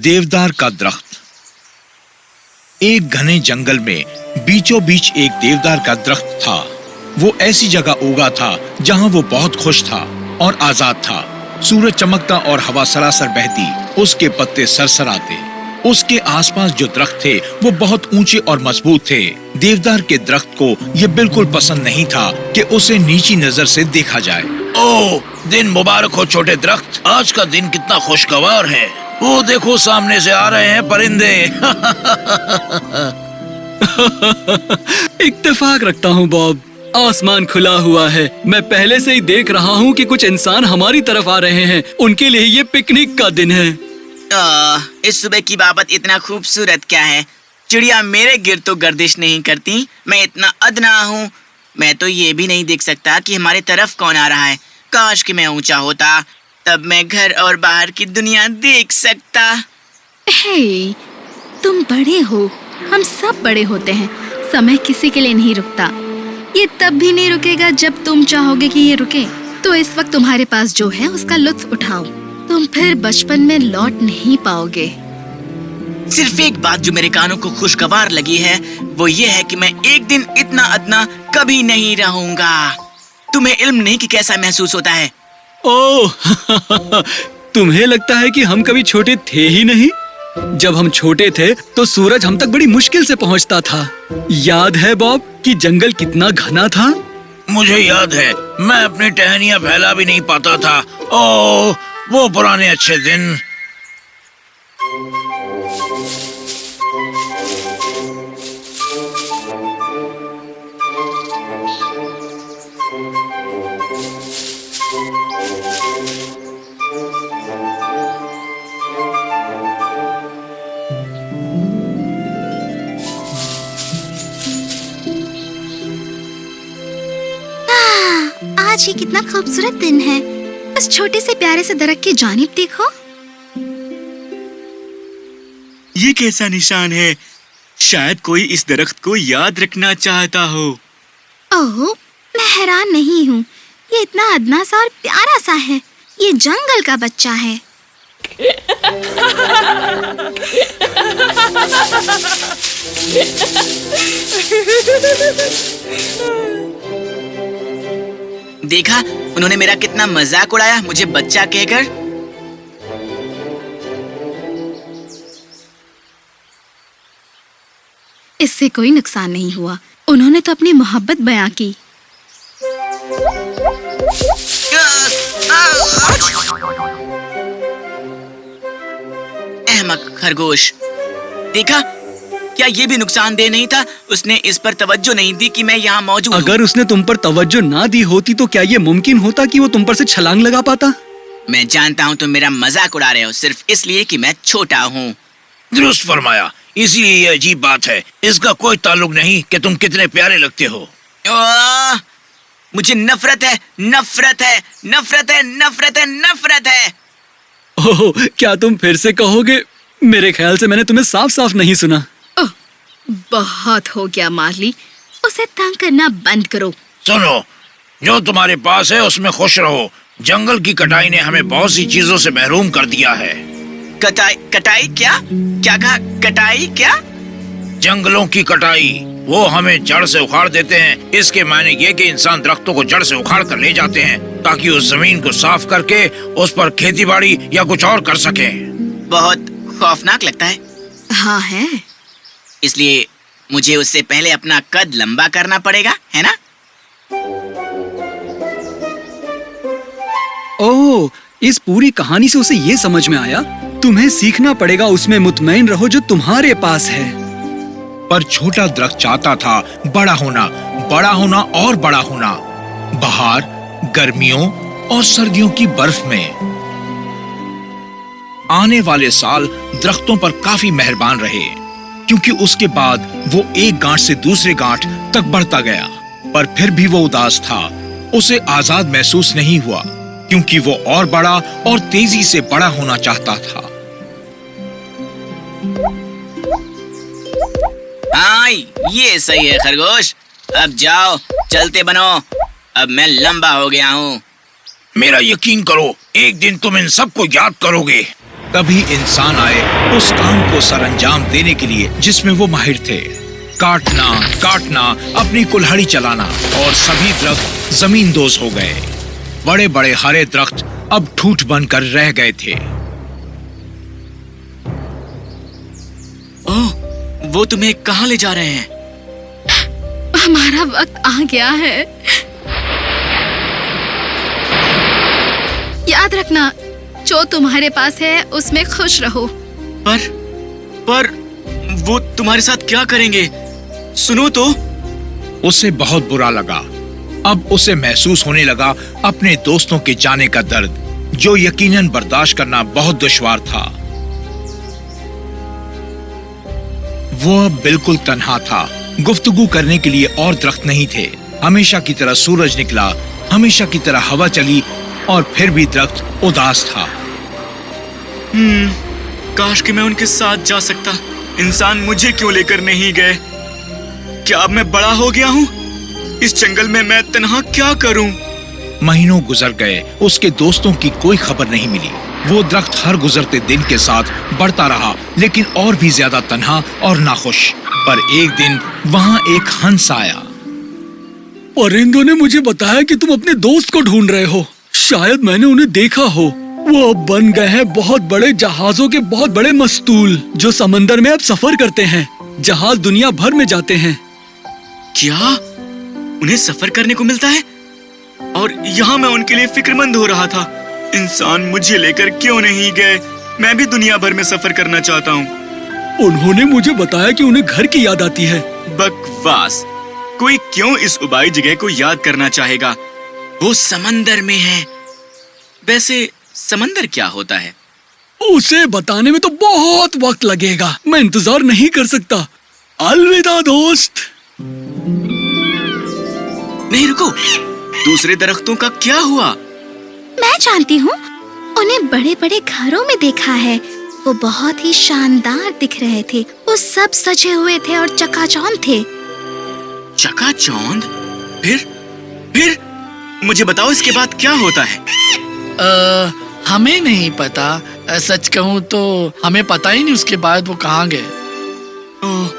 देवदार का दरख्त। एक घने जंगल में बीचों बीच एक देवदार का दरख्त था। वो ऐसी जगह उगा था जहां वो बहुत खुश था और आजाद था। सूरज चमकता और हवा सरासर बहती, उसके पत्ते सरसराते। उसके आसपास जो दरख्त थे वो बहुत ऊंचे और मजबूत थे। देवदार के दरख्त को ये बिल्कुल पसंद नहीं था कि उसे नीची नजर से देखा जाए। ओह, दिन मुबारक हो छोटे दरख्त, आज का दिन कितना खुशगवार है। वो देखो सामने से आ रहे हैं परिंदे। इत्तेफाक रखता हूँ बॉब, आसमान खुला हुआ है। मैं पहले से ही देख रहा हूँ कि कुछ इंसान हमारी तरफ आ रहे हैं। उनके लिए ये पिकनिक का दिन है। इस सुबह की बाबत इतना खूबसूरत क्या है? चिड़िया मेरे गिर्द तो गर्दिश नहीं करती। मैं इतना अदना हूँ, मैं तो ये भी नहीं देख सकता कि हमारे तरफ कौन आ रहा है। काश कि मैं ऊंचा होता, तब मैं घर और बाहर की दुनिया देख सकता। हे, तुम बड़े हो, हम सब बड़े होते हैं। समय किसी के लिए नहीं रुकता। ये तब भी नहीं रुकेगा जब तुम चाहोगे कि ये रुके। तो इस वक्त तुम्हारे पास जो है उसका लुत्फ उठाओ। तुम फिर बचपन में लौट नहीं पाओगे। सिर्फ एक बात जो मेरे कानों को खुशगवार लगी है, वो ये है कि मैं एक दिन इतना अदना कभी नहीं रहूंगा। तुम्हें इल्म नहीं कि कैसा महसूस होता है। ओह, तुम्हें लगता है कि हम कभी छोटे थे ही नहीं? जब हम छोटे थे तो सूरज हम तक बड़ी मुश्किल से पहुंचता था। याद है बॉब कि जंगल कितना घना था? मुझे याद है, मैं अपनी टहनियाँ फैला भी नहीं पाता था। ओह, वो पुराने अच्छे दिन। आज ये कितना खूबसूरत दिन है। इस छोटे से प्यारे से दरख्त की जानिब देखो। ये कैसा निशान है? शायद कोई इस दरख्त को याद रखना चाहता हो। ओह, मैं हैरान नहीं हूँ। ये इतना अदना सा और प्यारा सा है। ये जंगल का बच्चा है। देखा, उन्होंने मेरा कितना मजाक उड़ाया मुझे बच्चा कहकर। इससे कोई नुकसान नहीं हुआ। उन्होंने तो अपनी मोहब्बत बयां की। अहमक खरगोश, देखा, क्या ये भी नुकसानदेह नहीं था? उसने इस पर तवज्जो नहीं दी कि मैं यहाँ मौजूद हूँ। अगर उसने तुम पर तवज्जो ना दी होती तो क्या ये मुमकिन होता कि वो तुम पर से छलांग लगा पाता? मैं जानता हूँ तुम मेरा मजाक उड़ा रहे हो, सिर्फ इसलिए कि मैं छोटा हूँ। दुरुस्त फरमाया, इसीलिए ये अजीब बात है। इसका कोई ताल्लुक नहीं कि तुम कितने प्यारे लगते हो। मुझे नफरत है, नफरत है, नफरत है, नफरत है, नफरत है। ओह, क्या तुम फिर से कहोगे? मेरे ख्याल से मैंने तुम्हें साफ साफ नहीं सुना। ओह, बहुत हो गया मार्ली, उसे तंग करना बंद करो। सुनो, जो तुम्हारे पास है उसमें खुश रहो। जंगल की कटाई ने हमें बहुत सी चीजों से महरूम कर दिया है। कटाई? कटाई क्या? क्या कहा? कटाई क्या? जंगलों की कटाई। वो हमें जड़ से उखाड़ देते हैं। इसके मायने ये कि इंसान दरख्तों को जड़ से उखाड़ कर ले जाते हैं ताकि उस जमीन को साफ करके उस पर खेती बाड़ी या कुछ और कर सके। बहुत खौफनाक लगता है। हाँ है। इसलिए मुझे उससे पहले अपना कद लंबा करना पड़ेगा, है ना? ओह, इस पूरी कहानी से उसे ये समझ में आया, तुम्हें सीखना पड़ेगा उसमें मुतमईन रहो जो तुम्हारे पास है। पर छोटा दरख्त चाहता था बड़ा होना, बड़ा होना और बड़ा होना। बहार, गर्मियों और सर्दियों की बर्फ में। आने वाले साल दरख्तों पर काफी मेहरबान रहे, क्योंकि उसके बाद वो एक गांठ से दूसरे गांठ तक बढ़ता गया। पर फिर भी वो उदास था। उसे आजाद महसूस नहीं हुआ, क्योंकि वो और बड़ा और तेजी से बड़ा होना चाहता था। हाँ, ये सही है खरगोश। अब जाओ, चलते बनो। अब मैं लंबा हो गया हूँ। मेरा यकीन करो, एक दिन तुम इन सबको याद करोगे। तभी इंसान आए उस काम को सरअंजाम देने के लिए जिसमें वो माहिर थे। काटना, काटना, अपनी कुल्हाड़ी चलाना, और सभी दरख्त जमींदोज हो गए। बड़े बड़े हरे दरख्त अब ठूठ बनकर रह गए थे। ओह, वो तुम्हें कहाँ ले जा रहे हैं? हमारा वक्त आ गया है। याद रखना, जो तुम्हारे पास है उसमें खुश रहो। पर वो तुम्हारे साथ क्या करेंगे? सुनो तो। उसे बहुत बुरा लगा। अब उसे महसूस होने लगा अपने दोस्तों के जाने का दर्द, जो यकीनन बर्दाश्त करना बहुत दुश्वार था। वो अब बिल्कुल तन्हा था। गुफ्तगू करने के लिए और दरख्त नहीं थे। हमेशा की तरह सूरज निकला, हमेशा की तरह हवा चली, और फिर भी दरख्त उदास था। काश कि मैं उनके साथ जा सकता। इंसान मुझे क्यों लेकर नहीं गए? क्या अब मैं बड़ा हो गया हूँ? इस जंगल में मैं तन्हा क्या करूँ? महीनों गुजर गए, उसके दोस्तों की कोई खबर नहीं मिली। वो दरख्त हर गुजरते दिन के साथ बढ़ता रहा, लेकिन और भी ज्यादा तन्हा और नाखुश। पर एक दिन वहाँ एक हंस आया। परिंदों ने मुझे बताया कि तुम अपने दोस्त को ढूंढ रहे हो। शायद मैंने उन्हें देखा हो। वो अब बन गए हैं बहुत बड़े जहाजों के बहुत बड़े मस्तूल, जो समंदर में अब सफर करते हैं। जहाज दुनिया भर में जाते हैं। क्या उन्हें सफर करने को मिलता है? और यहाँ मैं उनके लिए फिक्रमंद हो रहा था। इंसान मुझे लेकर क्यों नहीं गए? मैं भी दुनिया भर में सफर करना चाहता हूँ। उन्होंने मुझे बताया कि उन्हें घर की याद आती है। बकवास! कोई क्यों इस उबाई जगह को याद करना चाहेगा? वो समंदर में है। वैसे समंदर क्या होता है? उसे बताने में तो बहुत वक्त लगेगा। मैं इंतजार नहीं कर सकता। अलविदा दोस्त। नहीं, रुको। दूसरे दरख्तों का क्या हुआ? मैं जानती हूँ, उन्हें बड़े बड़े घरों में देखा है। वो बहुत ही शानदार दिख रहे थे। वो सब सजे हुए थे और चकाचौंध थे। चकाचौंध? फिर मुझे बताओ, इसके बाद क्या होता है? हमें नहीं पता। सच कहूँ तो हमें पता ही नहीं उसके बाद वो कहाँ गए। ओह,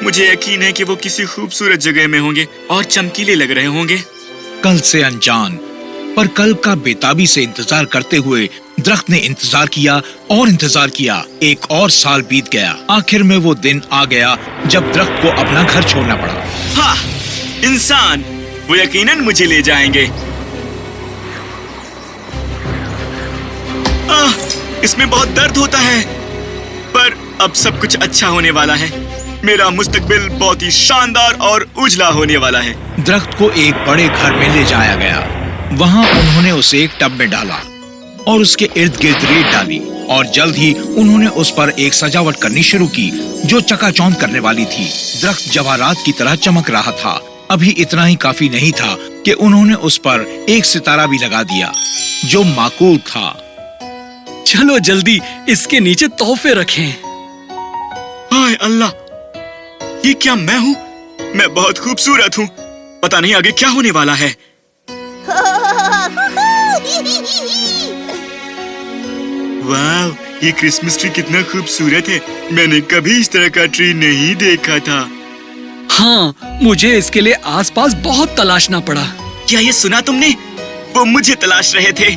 मुझे यकीन है कि वो किसी खूबसूरत जगह में होंगे और चमकीले लग रहे होंगे। कल से अनजान, पर कल का बेताबी से इंतजार करते हुए दरख्त ने इंतजार किया और इंतजार किया। एक और साल बीत गया। आखिर में वो दिन आ गया जब दरख्त को अपना घर छोड़ना पड़ा। हाँ, इंसान, वो यकीनन मुझे ले जाएंगे। इसमें बहुत दर्द होता है, पर अब सब कुछ अच्छा होने वाला है। मेरा मुस्तकबिल बहुत ही शानदार और उजला होने वाला है। दरख्त को एक बड़े घर में ले जाया गया। वहाँ उन्होंने उसे एक टब में डाला और उसके इर्द गिर्द रेत डाली, और जल्द ही उन्होंने उस पर एक सजावट करनी शुरू की जो चकाचौंध करने वाली थी। दरख्त जवाहरात की तरह चमक रहा था। अभी इतना ही काफी नहीं था कि उन्होंने उस पर एक सितारा भी लगा दिया जो माकूल था। चलो जल्दी इसके नीचे तोहफे रखें। हाय अल्लाह, ये क्या मैं हूँ? मैं बहुत खूबसूरत हूँ। पता नहीं आगे क्या होने वाला है। वाह, ये क्रिसमस ट्री कितना खूबसूरत है। मैंने कभी इस तरह का ट्री नहीं देखा था। हाँ, मुझे इसके लिए आसपास बहुत तलाशना पड़ा। क्या ये सुना तुमने? वो मुझे तलाश रहे थे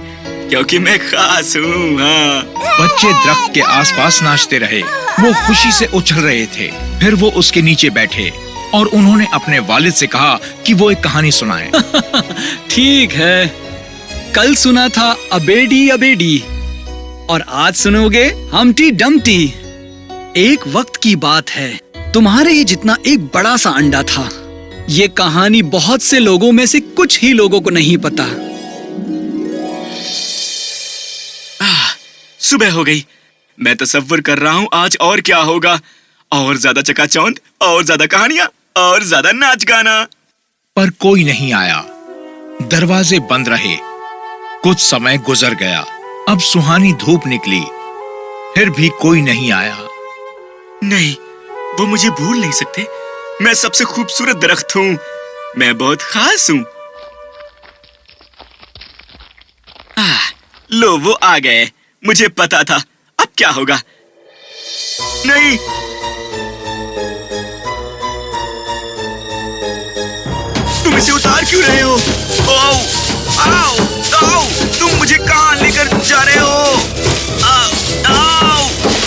क्योंकि मैं खास हूँ। हाँ। बच्चे दरख्त के आसपास नाचते रहे। वो खुशी से उछल रहे थे। फिर वो उसके नीचे बैठे और उन्होंने अपने वालिद से कहा कि वो एक कहानी सुनाए। ठीक है, कल सुना था अबेडी अबेडी और आज सुनोगे हमटी डमटी। एक वक्त की बात है, तुम्हारे ही जितना एक बड़ा सा अंडा था। ये कहानी बहुत से लोगों में से कुछ ही लोगों को नहीं पता। सुबह हो गई। मैं तसव्वुर कर रहा हूँ आज और क्या होगा। और ज्यादा चकाचौंध, और ज्यादा कहानियां, और ज्यादा नाच गाना। पर कोई नहीं आया। दरवाजे बंद रहे। कुछ समय गुजर गया। अब सुहानी धूप निकली, फिर भी कोई नहीं आया। नहीं, वो मुझे भूल नहीं सकते। मैं सबसे खूबसूरत दरख्त हूँ। मैं बहुत खास हूँ। लो, वो आ गए। मुझे पता था। अब क्या होगा? नहीं, तुम इसे उतार क्यों रहे हो? ओह, आओ, आओ, तुम मुझे कहाँ लेकर जा रहे हो? आओ, आओ,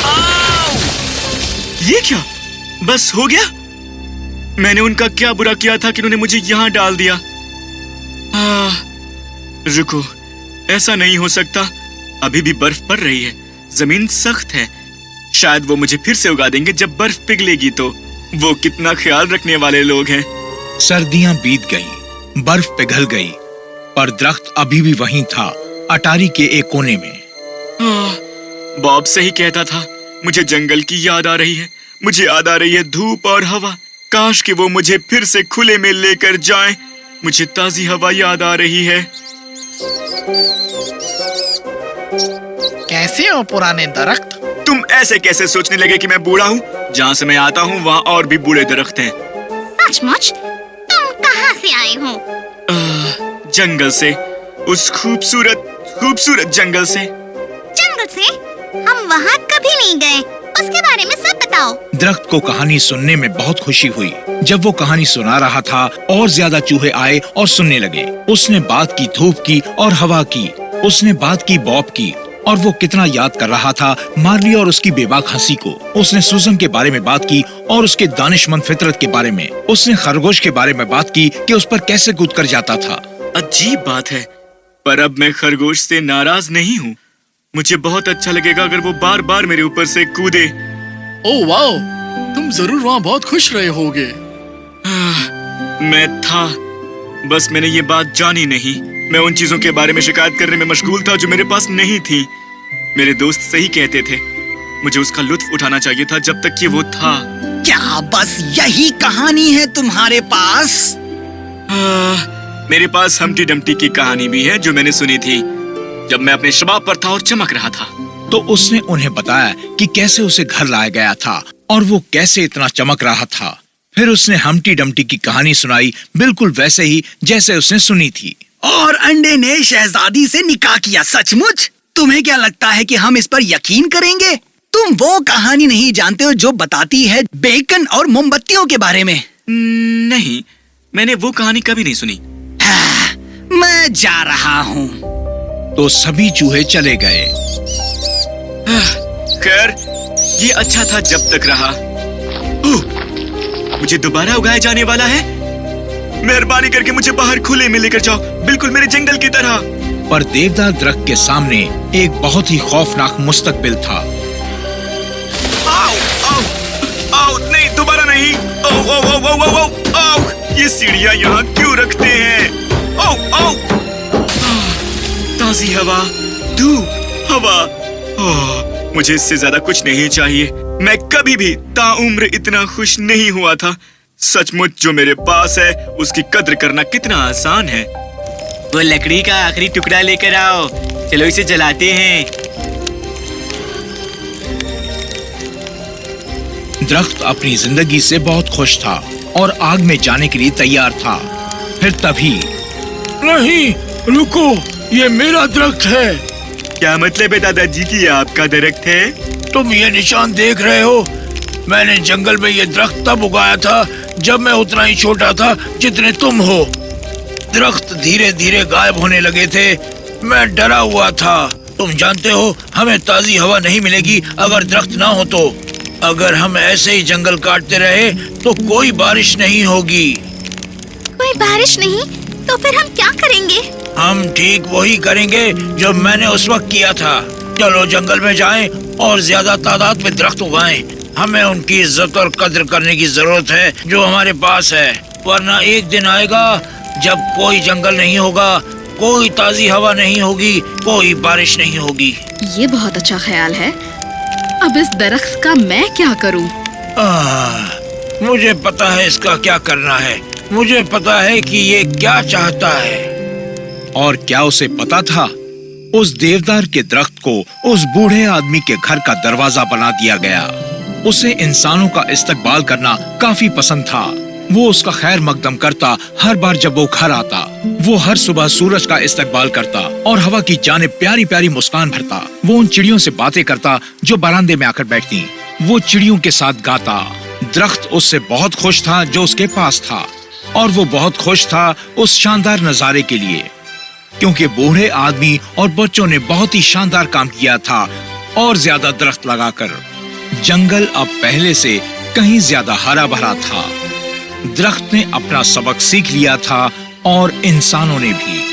आओ। ये क्या? बस हो गया? मैंने उनका क्या बुरा किया था कि उन्होंने मुझे यहाँ डाल दिया? रुको, ऐसा नहीं हो सकता। अभी भी बर्फ पड़ रही है, जमीन सख्त है। शायद वो मुझे फिर से उगा देंगे जब बर्फ पिघलेगी तो। वो कितना ख्याल रखने वाले लोग हैं। सर्दियां बीत गईं, बर्फ पिघल गई, पर दरख्त अभी भी वहीं था, अटारी के एक कोने में। बॉब सही कहता था, मुझे जंगल की याद आ रही है। मुझे याद आ रही है धूप और हवा। काश कि वो मुझे फिर से खुले में लेकर जाएं। मुझे ताजी हवा याद आ रही है। कैसे हो पुराने दरख्त? तुम ऐसे कैसे सोचने लगे कि मैं बूढ़ा हूँ? जहाँ से मैं आता हूँ वहाँ और भी बूढ़े दरख्त हैं। सचमुच? तुम कहाँ से आए हो? जंगल से, उस खूबसूरत जंगल से। जंगल से? हम वहाँ कभी नहीं गए। उसके बारे में सब बताओ। दरख्त को कहानी सुनने में बहुत खुशी हुई। जब वो कहानी सुना रहा था और ज्यादा चूहे आए और सुनने लगे। उसने बात की धूप की और हवा की, उसने बात की बॉब की, और वो कितना याद कर रहा था मार्ली और उसकी बेबाक हंसी को। उसने सुजन के बारे में बात की और उसके दानिशमंद फितरत के बारे में। उसने खरगोश के बारे में बात की कि उस पर कैसे कूद कर जाता था। अजीब बात है, पर अब मैं खरगोश से नाराज नहीं हूँ। मुझे बहुत अच्छा लगेगा अगर वो बार बार मेरे ऊपर से कूदे। ओह वाओ, तुम जरूर वहाँ बहुत खुश रहे होगे। मैं था, बस मैंने ये बात जानी नहीं। मैं उन चीजों के बारे में शिकायत करने में मशगूल था जो मेरे पास नहीं थी। मेरे दोस्त सही कहते थे, मुझे उसका लुत्फ उठाना चाहिए था जब तक कि वो था। क्या बस यही कहानी है तुम्हारे पास? मेरे पास हम्टी डम्टी की कहानी भी है जो मैंने सुनी थी जब मैं अपने शबाब पर था और चमक रहा था। तो उसने उन्हें बताया कि कैसे उसे घर लाया गया था और वो कैसे इतना चमक रहा था। फिर उसने हम्टी डम्टी की कहानी सुनाई, बिल्कुल वैसे ही जैसे उसने सुनी थी। और अंडे ने शहजादी से निकाह किया। सचमुच? तुम्हें क्या लगता है कि हम इस पर यकीन करेंगे? तुम वो कहानी नहीं जानते हो जो बताती है बेकन और मोमबत्तियों के बारे में। नहीं, मैंने वो कहानी कभी नहीं सुनी। मैं जा रहा हूँ। तो सभी चूहे चले गए। खैर, ये अच्छा था जब तक रहा। मुझे दोबारा उगाया जाने वाला है। मेहरबानी करके मुझे बाहर खुले में लेकर जाओ, बिल्कुल मेरे जंगल की तरह। पर देवदार दरख्त के सामने एक बहुत ही खौफनाक मुस्तकबिल था। आओ, आओ, आओ, नहीं, दोबारा नहीं। आओ, आओ, आओ, आओ, आओ, आओ, आओ, ये सीढ़ियाँ यहाँ क्यों रखते हैं? आओ, आओ, ताजी हवा, धूप, हवा। मुझे इससे ज्यादा कुछ नहीं चाहिए। मैं कभी भी ताउम्र इतना खुश नहीं हुआ था। सचमुच जो मेरे पास है उसकी कद्र करना कितना आसान है। वो लकड़ी का आखिरी टुकड़ा लेकर आओ, चलो इसे जलाते हैं। दरख्त अपनी जिंदगी से बहुत खुश था और आग में जाने के लिए तैयार था। फिर तभी नहीं, रुको, ये मेरा दरख्त है। क्या मतलब है दादाजी कि ये आपका दरख्त है? तुम ये निशान देख रहे हो? मैंने जंगल में ये दरख्त तब उगाया था जब मैं उतना ही छोटा था जितने तुम हो। दरख्त धीरे धीरे गायब होने लगे थे। मैं डरा हुआ था। तुम जानते हो, हमें ताजी हवा नहीं मिलेगी अगर दरख्त ना हो तो। अगर हम ऐसे ही जंगल काटते रहे तो कोई बारिश नहीं होगी। कोई बारिश नहीं? तो फिर हम क्या करेंगे? हम ठीक वही करेंगे जो मैंने उस वक्त किया था। चलो जंगल में जाएं और ज्यादा तादाद में दरख्त उगाएं। हमें उनकी इज्जत और कद्र करने की जरूरत है जो हमारे पास है, वरना एक दिन आएगा जब कोई जंगल नहीं होगा, कोई ताजी हवा नहीं होगी, कोई बारिश नहीं होगी। ये बहुत अच्छा ख्याल है। अब इस दरख्त का मैं क्या करूं? मुझे पता है इसका क्या करना है। मुझे पता है कि ये क्या चाहता है। और क्या उसे पता था? उस देवदार के दरख्त को उस बूढ़े आदमी के घर का दरवाजा बना दिया गया। उसे इंसानों का इस्तकबाल करना काफी पसंद था। वो उसका खैर मकदम करता हर बार जब वो घर आता। वो हर सुबह सूरज का इस्तकबाल करता और हवा की जानिब प्यारी प्यारी मुस्कान भरता। वो उन चिड़ियों से बातें करता जो बरामदे में आकर बैठती। वो चिड़ियों के साथ गाता। दरख्त उससे बहुत खुश था जो उसके पास था, और वो बहुत खुश था उस शानदार नजारे के लिए, क्योंकि बूढ़े आदमी और बच्चों ने बहुत ही शानदार काम किया था और ज्यादा दरख्त लगाकर। जंगल अब पहले से कहीं ज्यादा हरा भरा था। दरख्त ने अपना सबक सीख लिया था और इंसानों ने भी।